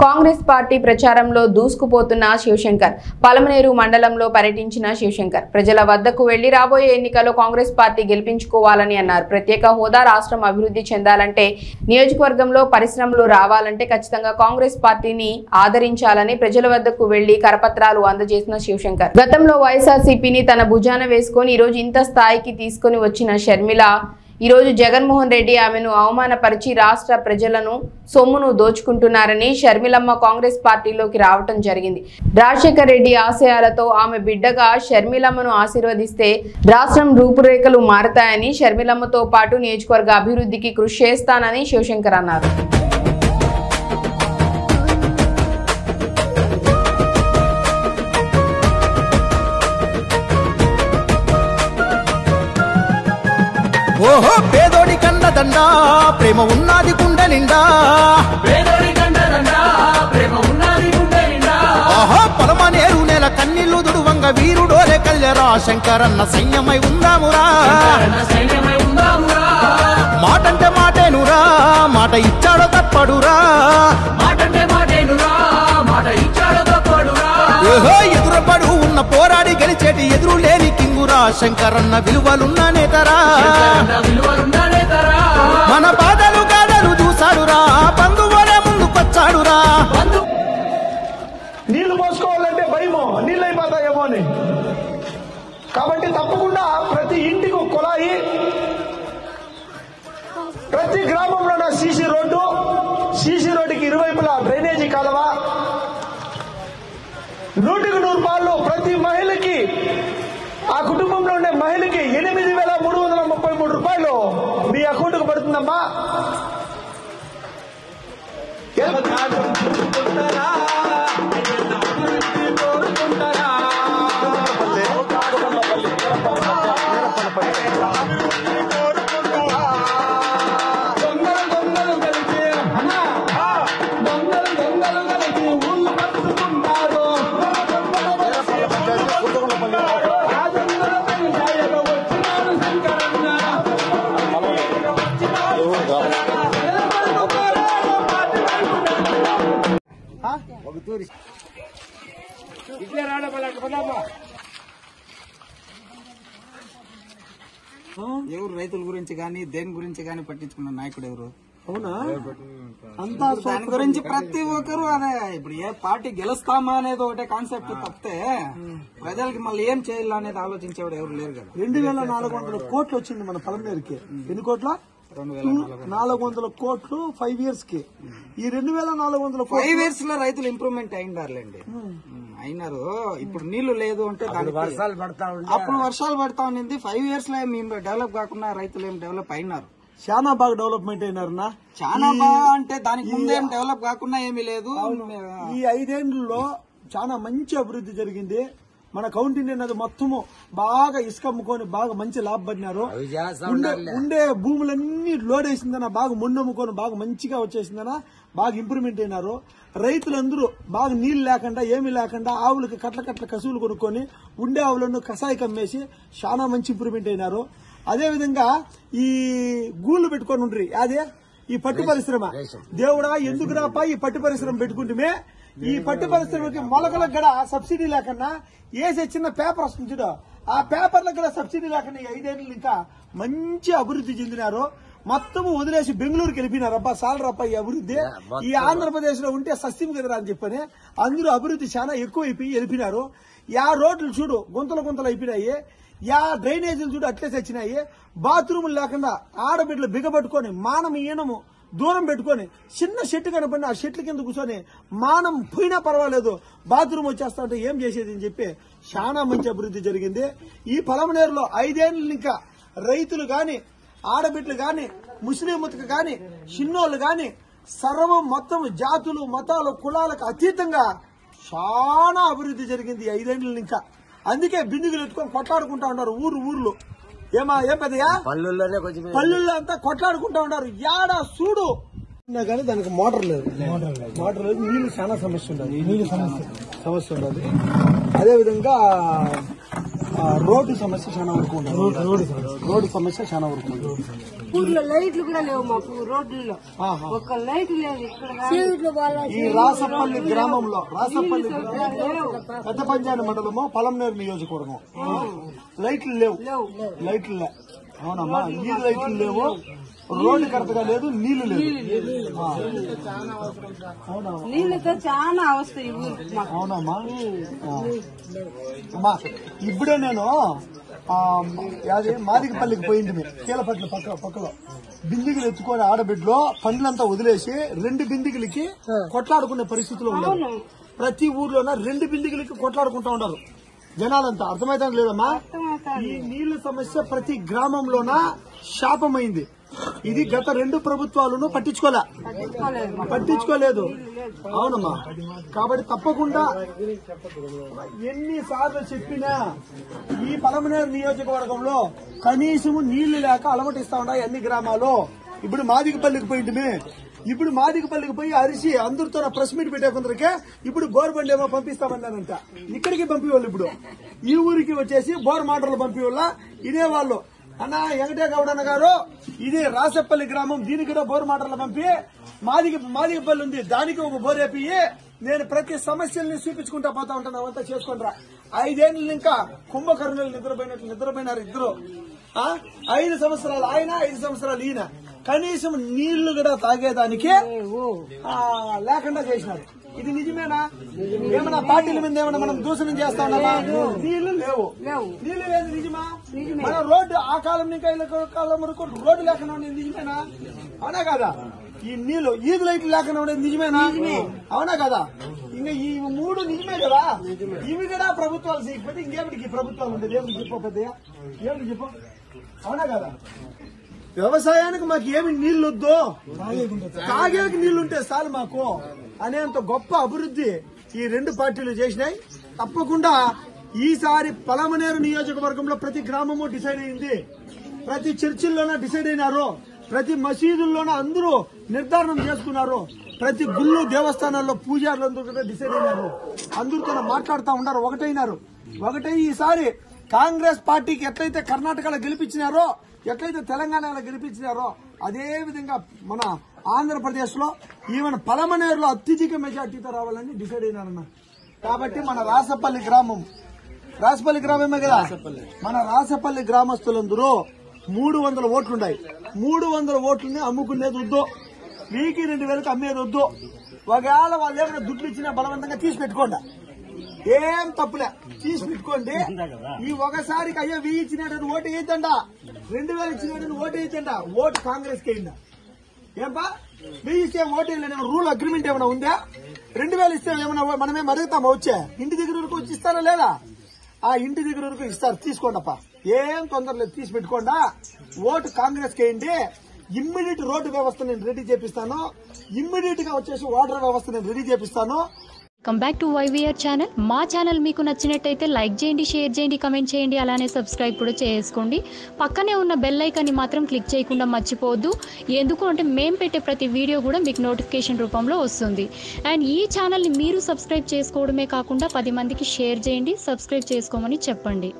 Congress party ప్రచారంలో దూసుకుపోతున్న శివశంకర్ పలమనేరు మండలంలో పర్యటించిన శివశంకర్ ప్రజల వద్దకు వెళ్లి రాబోయే ఎన్నికల్లో కాంగ్రెస్ పార్టీ గెలిపించుకోవాలని అన్నారు. ప్రత్యేక హోదా రాష్ట్రం అభివృద్ధి చెందాలంటే నియోజకవర్గంలో పరిశ్రమలు రావాలంటే ఖచ్చితంగా కాంగ్రెస్ పార్టీని ఆదరించాలని ప్రజల వద్దకు వెళ్లి కరపత్రాలు అందజేసిన శివశంకర్ గతంలో వైఎస్ఆర్సీపీని తన భుజాన వేసుకొని ఈరోజు ఇంత స్థాయికి తీసుకొని వచ్చిన షర్మిల ఈరోజు జగన్మోహన్ రెడ్డి ఆమెను అవమానపరిచి రాష్ట్ర ప్రజలను సొమ్మును దోచుకుంటున్నారని షర్మిలమ్మ కాంగ్రెస్ పార్టీలోకి రావటం జరిగింది. రాజశేఖర్ రెడ్డి ఆశయాలతో ఆమె బిడ్డగా షర్మిలమ్మను ఆశీర్వదిస్తే రాష్ట్రం రూపురేఖలు మారతాయని, షర్మిలమ్మతో పాటు నియోజకవర్గ అభివృద్ధికి కృషి చేస్తానని శివశంకర్ అన్నారు. ఓహో పేదోడి కన్నదండ ప్రేమ ఉన్నది గుండె నిండా, ఓహో పలమనేరు నెల కన్నీళ్లు దుడువంగ వీరుడోలే కళ్యరా శంకరన్న సైన్యమై ఉందామురా. మాటంటే మాటేనురా, మాట ఇచ్చాడో తప్పడురా. ఓహో ఎదురపడు ఉన్న పోరాడి గెలిచేటి ఎదురు లేని కింగురా శంకరన్న విలువలున్న నేతరా. మన బాధలు గాడలు చూసాడురా, బంధువులే ముందుకొచ్చాడురా. నీళ్లు పోసుకోవాలంటే భయమో, నీళ్ళు అయిపోతాయేమో అని. కాబట్టి తప్పకుండా ప్రతి ఇంటికి కుళాయి, ప్రతి గ్రామంలో సీసీ రోడ్డు, సీసీ రోడ్డుకి ఇరువైపులా డ్రైనేజీ కాలువ, 100కి 100 పాళ్ళు ప్రతి మహిళకి, ఆ కుటుంబంలో ఉండే మహిళకి 8,333 రూపాయలు మీ అకౌంట్కు పడుతుందమ్మా. ఎవరు రైతుల గురించి గానీ దేని గురించి గానీ పట్టించుకున్న నాయకుడు ఎవరు? అవునా? అంతా దాని గురించి ప్రతి ఒక్కరు అదే. ఇప్పుడు ఏ పార్టీ గెలుస్తామా అనేది ఒకటే కాన్సెప్ట్ తప్పితే ప్రజలకి మళ్ళీ ఏం చేయాలి అనేది ఆలోచించేవాడు ఎవరు లేరు కదా. 2,400 కోట్లు వచ్చింది మన పలమనేరుకి. ఎన్ని కోట్ల? 2,400 కోట్లు 5 years కి. ఈ 2,400 5 years లో రైతులు ఇంప్రూవ్మెంట్ అయిందారులేండి, అయినారు. ఇప్పుడు నీళ్లు లేదు అంటే వర్షాలు పడతా అప్పుడు వర్షాలు పడతా ఉండింది. 5 years లో ఏం డెవలప్ కాకుండా రైతులు ఏం డెవలప్ అయినారు, చాలా బాగా డెవలప్మెంట్ అయినారన్నా. చాలా బాగా అంటే దానికి ముందేం డెవలప్ కాకుండా ఏమీ లేదు. ఈ 5 ఏళ్లలో చాలా మంచి అభివృద్ధి జరిగింది. మన కౌంటింగ్ అనేది మొత్తము బాగా ఇసుక అమ్ముకొని బాగా మంచి లాభపడినారు. ఉండే భూములన్నీ లోడ్ వేసిందన, బాగా మున్నమ్ముకొని బాగా మంచిగా వచ్చేసిందన, బాగా ఇంప్రూవ్మెంట్ అయినారు. రైతులందరూ బాగా నీళ్లు లేకుండా ఏమీ లేకుండా ఆవులకి కట్ల కసువులు కొనుక్కొని ఉండే ఆవులను కషాయికి అమ్మేసి చాలా మంచి ఇంప్రూవ్మెంట్ అయినారు. అదేవిధంగా ఈ గూళ్ళు పెట్టుకొని ఉండ్రి, అదే ఈ పట్టు పరిశ్రమ. దేవుడా ఎందుకు రాపా ఈ పట్టు పరిశ్రమ పెట్టుకుంటే, ఈ పట్టు పరిశ్రమకి మొలకలకు కూడా సబ్సిడీ లేకుండా వేసే చిన్న పేపర్ వస్తుంది చూడ, ఆ పేపర్లకు కూడా సబ్సిడీ లేకుండా ఈ 5 ఏళ్ళు ఇంకా మంచి అభివృద్ధి చెందినారు. మొత్తము వదిలేసి బెంగళూరుకి వెళ్ళిపోయినారు. అబ్బా సాలరప్ప ఈ అభివృద్ధి, ఈ ఆంధ్రప్రదేశ్ లో ఉంటే సస్యం కదరా అని చెప్పని అందరూ అభివృద్ధి చాలా ఎక్కువ అయిపోయి వెళ్ళిపోయినారు. యా రోడ్లు చూడు గుంతలు అయిపోయినాయి, యా డ్రైనేజీలు చూడు అట్లే తెచ్చినాయి. బాత్రూములు లేకుండా ఆడబిడ్డలు బిగబట్టుకొని మానం ఈయనము దూరం పెట్టుకొని చిన్న షెట్టు కనపడిన ఆ షెట్ల కింద కూర్చొని మానం పోయినా పర్వాలేదు బాత్రూమ్ వచ్చేస్తా అంటే ఏం చేసేది అని చెప్పి చాలా మంచి అభివృద్ధి జరిగింది. ఈ పలమనేరులో 5 ఏళ్ళు ఇంకా రైతులు గాని, ఆడబిడ్డలు గాని, ముస్లింలకు గాని, చిన్నోళ్ళు గాని సర్వం మొత్తం జాతులు మతాలు కులాలకు అతీతంగా చాలా అభివృద్ధి జరిగింది 5 ఏళ్ళు ఇంకా. అందుకే బిందుగులు ఎత్తుకొని కొట్లాడుకుంటా ఉన్నారు ఊర్లు. ఏం పెద్దయా పల్లెల్లో అంతా కొట్లాడుకుంటా ఉన్నారు. యాడా చూడు కానీ దానికి మోటార్ లేదు, నీళ్లు చాలా సమస్య ఉండదు, అదేవిధంగా రోడ్డు సమస్య చాలా వరకు ఉంటుంది. రోడ్డు సమస్య చాలా వరకు ఉంటుంది. ఊర్లో లైట్లు కూడా లేవు మాకు, రోడ్లలో ఒక్క లైట్ లేదు. ఇక్కడ ఈ రాసపల్లి గ్రామంలో పెద్ద పంచాయతీ మండలము పలమనేరు నియోజకవర్గం లైట్లు లేవు. లైట్లు లే అవునమ్మా, ఈ లైట్లు లేవు, రోడ్డు కరెక్ట్ గా లేదు, నీళ్లు లేదు. నీళ్ళతో చాలా అవస్థ ఈ ఊరికి మాకు. అవునమ్మా. అమ్మా ఇప్పుడే నేను మాదికపల్లికి పోయింది, కీలపట్ల పక్కలో బిందిగులు ఎత్తుకొని ఆడబిడ్డలో పండ్లంతా వదిలేసి 2 బిందిగులకి కొట్లాడుకునే పరిస్థితిలో ఉన్నారు. ప్రతి ఊర్లోన 2 బిందిగులకి కొట్లాడుకుంటా ఉన్నారు జనాలంతా. అర్థమైతే లేదమ్మా, ఈ నీళ్ల సమస్య ప్రతి గ్రామంలోన శాపమైంది. ఇది గత 2 ప్రభుత్వాలను పట్టించుకోలేదు. అవునమ్మా, కాబట్టి తప్పకుండా ఎన్నిసార్లు చెప్పినా ఈ పలమనేరు నియోజకవర్గంలో కనీసం నీళ్లు లేక అలమటిస్తా ఉన్నాయి అన్ని గ్రామాలు. ఇప్పుడు మాదికపల్లికి పోయింది, ఇప్పుడు మాదికపల్లికి పోయి అరిసి అందరితో ప్రెస్ మీట్ పెట్టే కొందరికే ఇప్పుడు బోర్బండి ఏమో పంపిస్తామన్నానంట. ఇక్కడికి పంపేవాళ్ళు ఇప్పుడు ఈ ఊరికి వచ్చేసి బోర్ మోటార్లు పంపేవాళ్ళ ఇదే వాళ్ళు. అన్న వెంకటే గౌడన్న గారు, ఇది రాసపల్లి గ్రామం, దీనికి కూడా బోర్ మోటార్లు పంపి మాదికపల్లి ఉంది, దానికి ఒక బోర్ వేపి నేను ప్రతి సమస్యల్ని చూపించుకుంటా పోతా ఉంటాను, అవంతా చేసుకుంటారా. 5 ఏళ్ళు ఇంకా కుంభకర్ణులు నిద్రపోయినారు ఇద్దరు. 5 సంవత్సరాలు ఆయన, 5 సంవత్సరాలు ఈయన. కనీసం నీళ్లు కూడా తాగేదానికి లేకుండా చేసినారు. ఇది నిజమేనా? ఏమన్నా పార్టీల మీద ఏమన్నా మనం దూషణం చేస్తా ఉన్నామా? నీళ్లు లేవు. నీళ్లు లేదు నిజమా? మన రోడ్డు ఆ కాలం నుంచి కాలం వరకు రోడ్డు లేకుండా ఉండేది నిజమేనా? అవునా కదా? ఈ నీళ్లు ఈదు లైట్లు లేకుండా ఉండేది నిజమేనా? అవునా కదా? ఇంకా ఈ 3 నిజమే కదా. ఇవి కూడా ప్రభుత్వాలు చేయకపోతే ఇంకేమిటికి ప్రభుత్వాలు ఉండేది? ఏమిటి చెప్పు, ఏమిటి చెప్పు. అవునా కదా? వ్యవసాయానికి మాకు ఏమి నీళ్లు వద్దు, తాగేకి నీళ్లుంటే చాలు మాకు అనేంత గొప్ప అభివృద్ధి ఈ 2 పార్టీలు చేసినాయి. తప్పకుండా ఈసారి పలమనేరు నియోజకవర్గంలో ప్రతి గ్రామము డిసైడ్ అయింది, ప్రతి చర్చిల్లోనే డిసైడ్ అయినారు, ప్రతి మసీదుల్లోనే అందరూ నిర్ధారణ చేసుకున్నారు, ప్రతి గుళ్ళు దేవస్థానాల్లో పూజారులందరూ కూడా డిసైడ్ అయినారు, అందరితో మాట్లాడుతూ ఉన్నారు, ఒకటై ఈసారి కాంగ్రెస్ పార్టీకి ఎట్లయితే కర్ణాటకలో గెలిపించినారో, ఎట్లయితే తెలంగాణలో గెలిపించినారో అదే విధంగా మన ఆంధ్రప్రదేశ్ లో ఈవెన్ పలమనేరులో అత్యధిక మెజార్టీతో రావాలని డిసైడ్ అయినారన్న. కాబట్టి మన రాసపల్లి గ్రామమే కదా, మన రాసపల్లి గ్రామస్తులందరూ 300 ఓట్లున్నాయి. 300 ఓట్లని అమ్ముకునేది వద్దు, 2,000 అమ్మేది వద్దు. ఒకవేళ వాళ్ళు ఏమైనా దుడ్లు ఇచ్చినా బలవంతంగా తీసి పెట్టుకోండి, ఏం తప్పులే, తీసి పెట్టుకోండి. ఈ ఒకసారికి అయ్యో 1000 ఇచ్చినాడని ఓటు వేయద్దండా, 2000 ఇచ్చినాడని ఓటు వేయద్దండా, ఓటు కాంగ్రెస్ కి అయిందా? ఏంపా 1000 ఇస్తే ఓటు వేయలేని రూల్ అగ్రిమెంట్ ఏమైనా ఉందా? 2000 ఇస్తే ఏమైనా మనమేం అడుగుతామా? వచ్చే ఇంటి దగ్గర వరకు వచ్చి ఇస్తారా లేదా? ఆ ఇంటి దగ్గర వరకు ఇస్తారు, తీసుకోండప్ప, ఏం తొందర లేదు, తీసి పెట్టుకోండా. ఓటు కాంగ్రెస్ కి వేయండి. ఇమ్మీడియట్ రోడ్డు వ్యవస్థ నేను రెడీ చేపిస్తాను, ఇమ్మీడియట్ గా వచ్చేసి వాటర్ వ్యవస్థ నేను రెడీ చేపిస్తాను. Come back to YVR channel. మా ఛానల్ మీకు నచ్చినట్టయితే లైక్ చేయండి, షేర్ చేయండి, కమెంట్ చేయండి, అలానే సబ్స్క్రైబ్ కూడా చేసుకోండి. పక్కనే ఉన్న బెల్ ఐకాన్ని మాత్రం క్లిక్ చేయకుండా మర్చిపోవద్దు. ఎందుకు అంటే మేము పెట్టే ప్రతి వీడియో కూడా మీకు నోటిఫికేషన్ రూపంలో వస్తుంది. అండ్ ఈ ఛానల్ని మీరు సబ్స్క్రైబ్ చేసుకోవడమే కాకుండా 10 మందికి షేర్ చేయండి, సబ్స్క్రైబ్ చేసుకోమని చెప్పండి.